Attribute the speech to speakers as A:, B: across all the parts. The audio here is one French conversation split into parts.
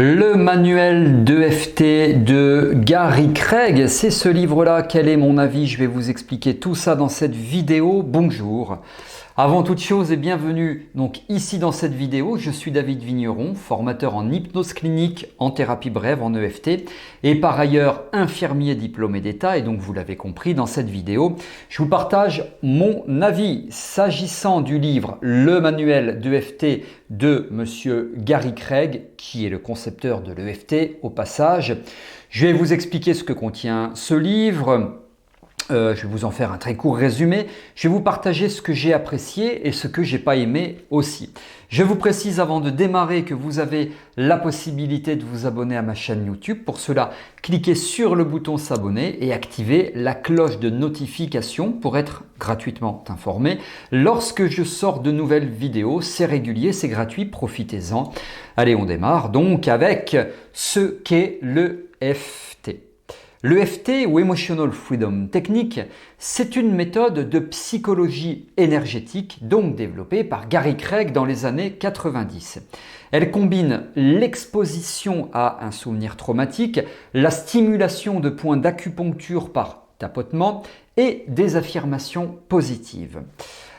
A: Le manuel d'EFT de Gary Craig, c'est ce livre-là. Quel est mon avis? Je vais vous expliquer tout ça dans cette vidéo. Bonjour. Avant toute chose et bienvenue donc ici dans cette vidéo. Je suis David Vigneron, formateur en hypnose clinique, en thérapie brève, en EFT et par ailleurs infirmier diplômé d'État. Et donc vous l'avez compris, dans cette vidéo, je vous partage mon avis s'agissant du livre Le manuel d'EFT de Monsieur Gary Craig, qui est le concepteur de l'EFT au passage. Je vais vous expliquer ce que contient ce livre. Je vais vous en faire un très court résumé. Je vais vous partager ce que j'ai apprécié et ce que j'ai pas aimé aussi. Je vous précise avant de démarrer que vous avez la possibilité de vous abonner à ma chaîne YouTube. Pour cela, cliquez sur le bouton s'abonner et activez la cloche de notification pour être gratuitement informé lorsque je sors de nouvelles vidéos. C'est régulier, c'est gratuit, profitez-en. Allez, on démarre donc avec ce qu'est l'EFT. L'EFT ou Emotional Freedom Technique, c'est une méthode de psychologie énergétique donc développée par Gary Craig dans les années 90. Elle combine l'exposition à un souvenir traumatique, la stimulation de points d'acupuncture par tapotement et des affirmations positives.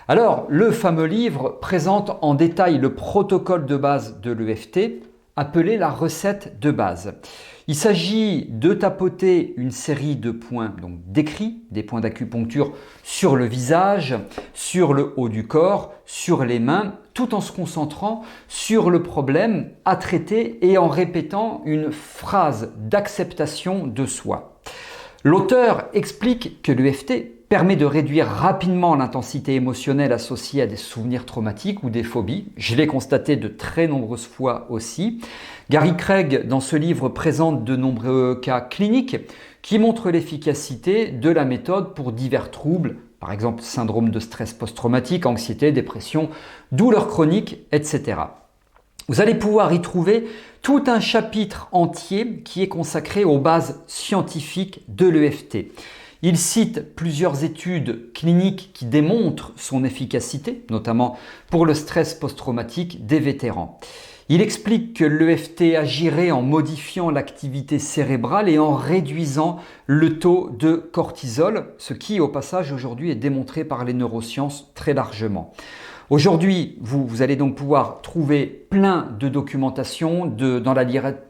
A: Alors, le fameux livre présente en détail le protocole de base de l'EFT, appelé la recette de base. Il s'agit de tapoter une série de points donc décrits, des points d'acupuncture sur le visage, sur le haut du corps, sur les mains, tout en se concentrant sur le problème à traiter et en répétant une phrase d'acceptation de soi. L'auteur explique que l'EFT permet de réduire rapidement l'intensité émotionnelle associée à des souvenirs traumatiques ou des phobies. Je l'ai constaté de très nombreuses fois aussi. Gary Craig, dans ce livre, présente de nombreux cas cliniques qui montrent l'efficacité de la méthode pour divers troubles, par exemple syndrome de stress post-traumatique, anxiété, dépression, douleurs chroniques, etc. Vous allez pouvoir y trouver tout un chapitre entier qui est consacré aux bases scientifiques de l'EFT. Il cite plusieurs études cliniques qui démontrent son efficacité, notamment pour le stress post-traumatique des vétérans. Il explique que l'EFT agirait en modifiant l'activité cérébrale et en réduisant le taux de cortisol, ce qui au passage aujourd'hui est démontré par les neurosciences très largement. Aujourd'hui, vous allez donc pouvoir trouver plein de documentation dans la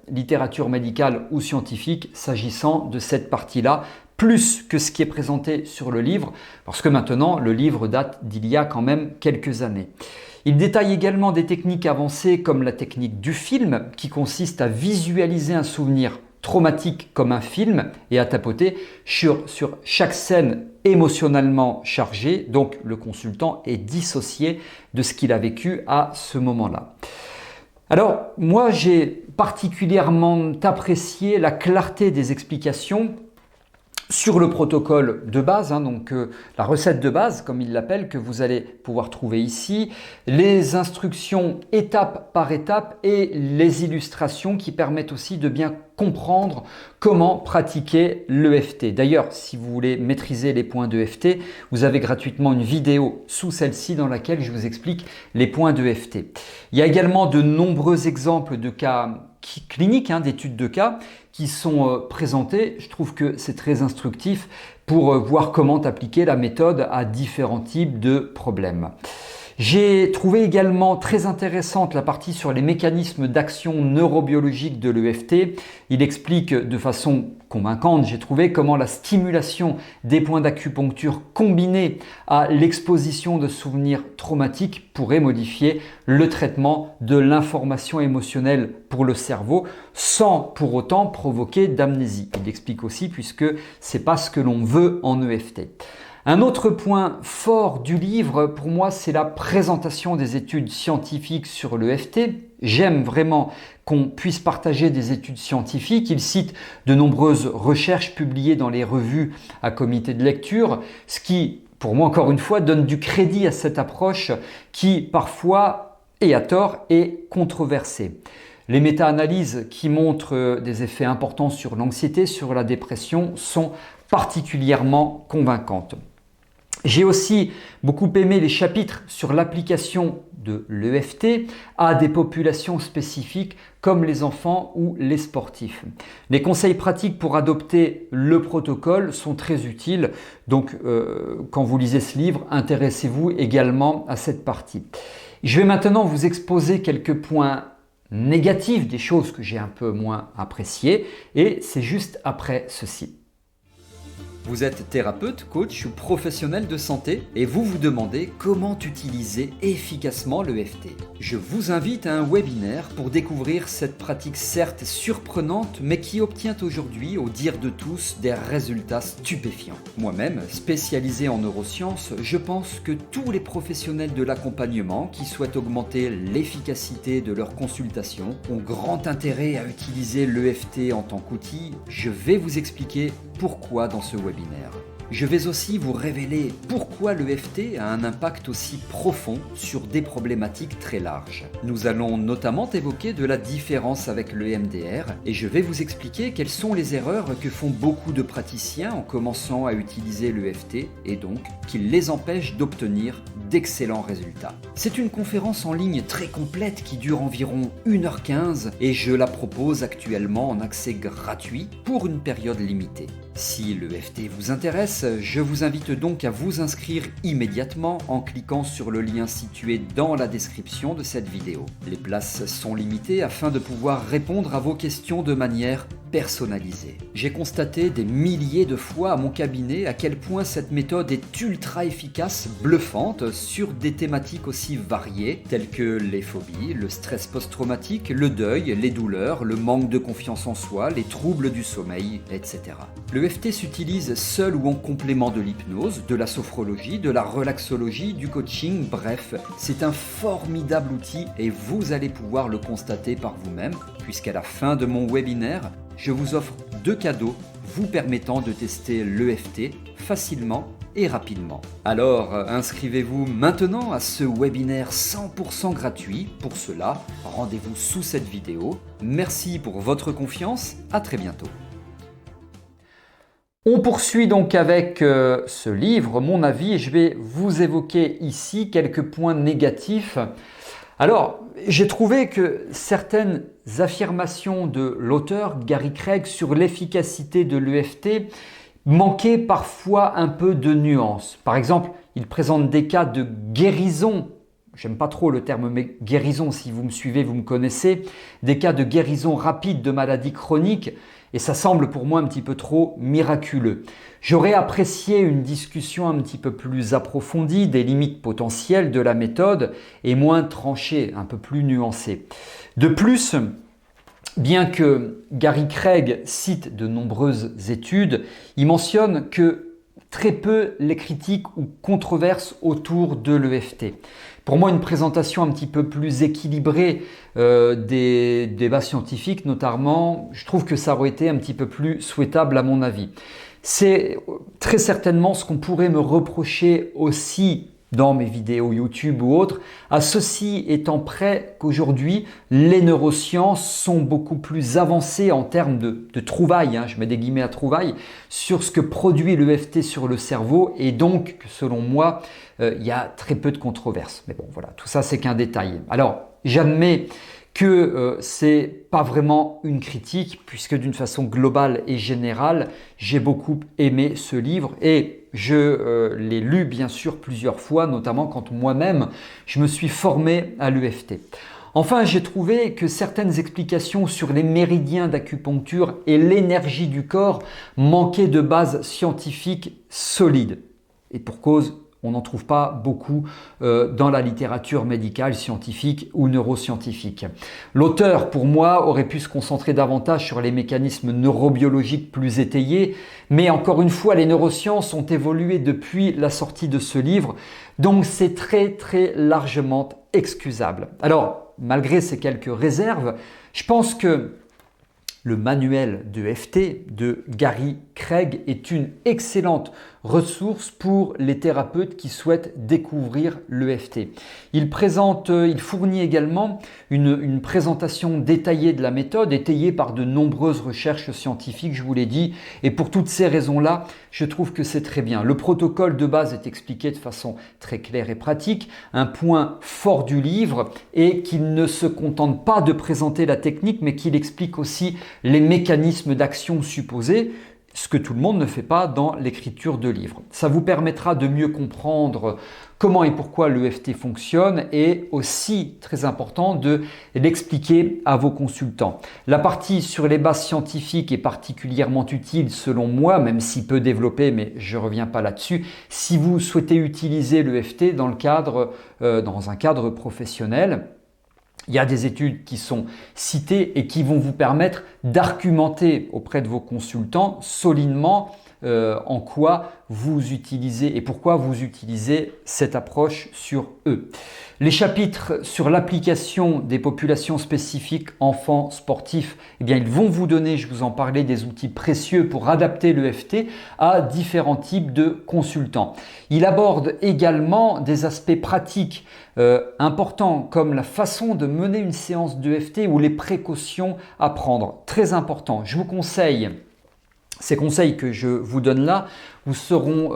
A: littérature médicale ou scientifique s'agissant de cette partie-là, plus que ce qui est présenté sur le livre, parce que maintenant, le livre date d'il y a quand même quelques années. Il détaille également des techniques avancées comme la technique du film, qui consiste à visualiser un souvenir traumatique comme un film et à tapoter sur chaque scène émotionnellement chargée. Donc le consultant est dissocié de ce qu'il a vécu à ce moment-là. Alors moi j'ai particulièrement apprécié la clarté des explications sur le protocole de base, donc la recette de base comme il l'appelle, que vous allez pouvoir trouver ici, les instructions étape par étape et les illustrations qui permettent aussi de bien comprendre comment pratiquer l'EFT. D'ailleurs, si vous voulez maîtriser les points d'EFT, vous avez gratuitement une vidéo sous celle-ci dans laquelle je vous explique les points d'EFT. Il y a également de nombreux exemples de cas cliniques, d'études de cas qui sont présentés. Je trouve que c'est très instructif pour voir comment appliquer la méthode à différents types de problèmes. J'ai trouvé également très intéressante la partie sur les mécanismes d'action neurobiologique de l'EFT. Il explique de façon convaincante, j'ai trouvé, comment la stimulation des points d'acupuncture combinée à l'exposition de souvenirs traumatiques pourrait modifier le traitement de l'information émotionnelle pour le cerveau sans pour autant provoquer d'amnésie. Il explique aussi puisque c'est pas ce que l'on veut en EFT. Un autre point fort du livre, pour moi, c'est la présentation des études scientifiques sur l'EFT. J'aime vraiment qu'on puisse partager des études scientifiques. Il cite de nombreuses recherches publiées dans les revues à comité de lecture, ce qui, pour moi, encore une fois, donne du crédit à cette approche qui, parfois, et à tort, est controversée. Les méta-analyses qui montrent des effets importants sur l'anxiété, sur la dépression, sont particulièrement convaincantes. J'ai aussi beaucoup aimé les chapitres sur l'application de l'EFT à des populations spécifiques comme les enfants ou les sportifs. Les conseils pratiques pour adopter le protocole sont très utiles, donc quand vous lisez ce livre, intéressez-vous également à cette partie. Je vais maintenant vous exposer quelques points négatifs, des choses que j'ai un peu moins appréciées, et c'est juste après ceci. Vous êtes thérapeute, coach ou professionnel de santé et vous vous demandez comment utiliser efficacement l'EFT. Je vous invite à un webinaire pour découvrir cette pratique certes surprenante mais qui obtient aujourd'hui, au dire de tous, des résultats stupéfiants. Moi-même, spécialisé en neurosciences, je pense que tous les professionnels de l'accompagnement qui souhaitent augmenter l'efficacité de leurs consultations ont grand intérêt à utiliser l'EFT en tant qu'outil. Je vais vous expliquer pourquoi dans ce webinaire. Je vais aussi vous révéler pourquoi l'EFT a un impact aussi profond sur des problématiques très larges. Nous allons notamment évoquer de la différence avec le EMDR et je vais vous expliquer quelles sont les erreurs que font beaucoup de praticiens en commençant à utiliser l'EFT et donc qui les empêchent d'obtenir d'excellents résultats. C'est une conférence en ligne très complète qui dure environ 1h15 et je la propose actuellement en accès gratuit pour une période limitée. Si l'EFT vous intéresse, je vous invite donc à vous inscrire immédiatement en cliquant sur le lien situé dans la description de cette vidéo. Les places sont limitées afin de pouvoir répondre à vos questions de manière personnalisée. J'ai constaté des milliers de fois à mon cabinet à quel point cette méthode est ultra efficace, bluffante sur des thématiques aussi variées telles que les phobies, le stress post-traumatique, le deuil, les douleurs, le manque de confiance en soi, les troubles du sommeil, etc. L'EFT s'utilise seul ou en complément de l'hypnose, de la sophrologie, de la relaxologie, du coaching, bref, c'est un formidable outil et vous allez pouvoir le constater par vous-même puisqu'à la fin de mon webinaire, je vous offre 2 cadeaux vous permettant de tester l'EFT facilement et rapidement. Alors, inscrivez-vous maintenant à ce webinaire 100% gratuit. Pour cela, rendez-vous sous cette vidéo. Merci pour votre confiance, à très bientôt. On poursuit donc avec ce livre, mon avis, et je vais vous évoquer ici quelques points négatifs. Alors, j'ai trouvé que certaines affirmations de l'auteur, Gary Craig, sur l'efficacité de l'EFT manquaient parfois un peu de nuance. Par exemple, il présente des cas de guérison. J'aime pas trop le terme guérison, si vous me suivez, vous me connaissez. Des cas de guérison rapide de maladies chroniques. Et ça semble pour moi un petit peu trop miraculeux. J'aurais apprécié une discussion un petit peu plus approfondie des limites potentielles de la méthode et moins tranchée, un peu plus nuancée. De plus, bien que Gary Craig cite de nombreuses études, il mentionne que très peu les critiques ou controverses autour de l'EFT. Pour moi, une présentation un petit peu plus équilibrée des débats scientifiques notamment, je trouve que ça aurait été un petit peu plus souhaitable à mon avis. C'est très certainement ce qu'on pourrait me reprocher aussi dans mes vidéos YouTube ou autres, à ceci étant près qu'aujourd'hui, les neurosciences sont beaucoup plus avancées en termes de trouvailles, je mets des guillemets à trouvailles, sur ce que produit l'EFT sur le cerveau et donc, selon moi, il y a très peu de controverses. Mais bon, voilà, tout ça, c'est qu'un détail. Alors, j'admets que c'est pas vraiment une critique puisque d'une façon globale et générale, j'ai beaucoup aimé ce livre et je l'ai lu bien sûr plusieurs fois, notamment quand moi-même je me suis formé à l'EFT. Enfin, j'ai trouvé que certaines explications sur les méridiens d'acupuncture et l'énergie du corps manquaient de base scientifique solide. Et pour cause, on n'en trouve pas beaucoup dans la littérature médicale, scientifique ou neuroscientifique. L'auteur, pour moi, aurait pu se concentrer davantage sur les mécanismes neurobiologiques plus étayés, mais encore une fois, les neurosciences ont évolué depuis la sortie de ce livre, donc c'est très largement excusable. Alors, malgré ces quelques réserves, je pense que le manuel de FT de Gary Craig est une excellente ressource pour les thérapeutes qui souhaitent découvrir l'EFT. Il fournit également une présentation détaillée de la méthode, étayée par de nombreuses recherches scientifiques, je vous l'ai dit, et pour toutes ces raisons-là, je trouve que c'est très bien. Le protocole de base est expliqué de façon très claire et pratique. Un point fort du livre est qu'il ne se contente pas de présenter la technique, mais qu'il explique aussi les mécanismes d'action supposés, ce que tout le monde ne fait pas dans l'écriture de livres. Ça vous permettra de mieux comprendre comment et pourquoi l'EFT fonctionne et aussi, très important, de l'expliquer à vos consultants. La partie sur les bases scientifiques est particulièrement utile selon moi, même si peu développée, mais je ne reviens pas là-dessus, si vous souhaitez utiliser l'EFT dans un cadre professionnel. Il y a des études qui sont citées et qui vont vous permettre d'argumenter auprès de vos consultants solidement en quoi vous utilisez et pourquoi vous utilisez cette approche sur eux. Les chapitres sur l'application des populations spécifiques enfants sportifs, eh bien, ils vont vous donner, je vous en parlais, des outils précieux pour adapter l'EFT à différents types de consultants. Il aborde également des aspects pratiques importants comme la façon de mener une séance d'EFT ou les précautions à prendre. Très important. Je vous conseille. Ces conseils que je vous donne là vous seront,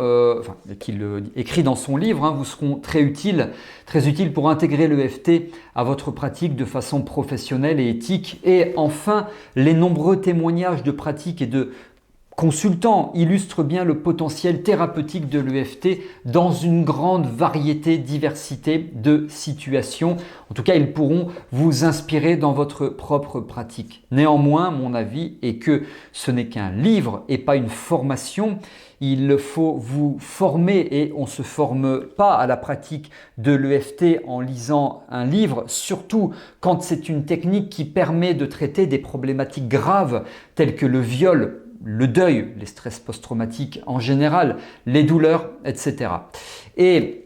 A: qu'il écrit dans son livre, vous seront très utiles pour intégrer l'EFT à votre pratique de façon professionnelle et éthique. Et enfin, les nombreux témoignages de pratiques et de consultants illustrent bien le potentiel thérapeutique de l'EFT dans une grande diversité de situations. En tout cas, ils pourront vous inspirer dans votre propre pratique. Néanmoins, mon avis est que ce n'est qu'un livre et pas une formation. Il faut vous former et on ne se forme pas à la pratique de l'EFT en lisant un livre, surtout quand c'est une technique qui permet de traiter des problématiques graves telles que le viol, le deuil, les stress post-traumatiques en général, les douleurs, etc. Et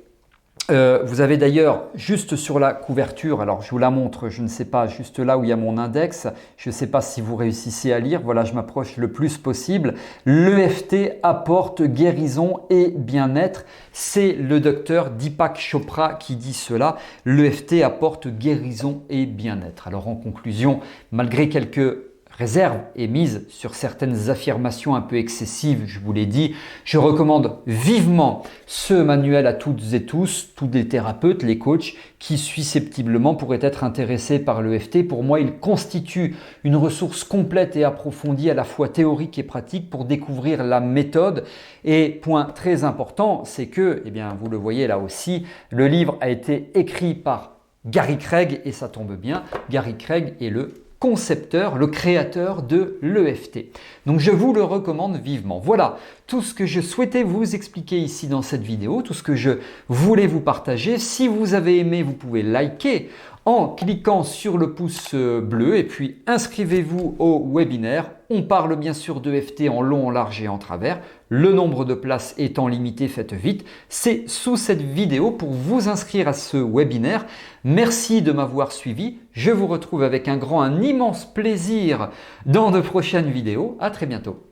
A: vous avez d'ailleurs juste sur la couverture, alors je vous la montre, je ne sais pas, juste là où il y a mon index, je ne sais pas si vous réussissez à lire, voilà, je m'approche le plus possible. L'EFT apporte guérison et bien-être. C'est le docteur Deepak Chopra qui dit cela. L'EFT apporte guérison et bien-être. Alors en conclusion, malgré quelques réserve est mise sur certaines affirmations un peu excessives, je vous l'ai dit. Je recommande vivement ce manuel à toutes et tous les thérapeutes, les coachs qui susceptiblement pourraient être intéressés par l'EFT. Pour moi, il constitue une ressource complète et approfondie à la fois théorique et pratique pour découvrir la méthode. Et point très important, c'est que, vous le voyez là aussi, le livre a été écrit par Gary Craig et ça tombe bien, Gary Craig est le concepteur, le créateur de l'EFT. Donc je vous le recommande vivement. Voilà tout ce que je souhaitais vous expliquer ici dans cette vidéo, tout ce que je voulais vous partager. Si vous avez aimé, vous pouvez liker en cliquant sur le pouce bleu et puis inscrivez-vous au webinaire. On parle bien sûr d'EFT en long, en large et en travers. Le nombre de places étant limité, faites vite. C'est sous cette vidéo pour vous inscrire à ce webinaire. Merci de m'avoir suivi. Je vous retrouve avec un immense plaisir dans de prochaines vidéos. À très bientôt.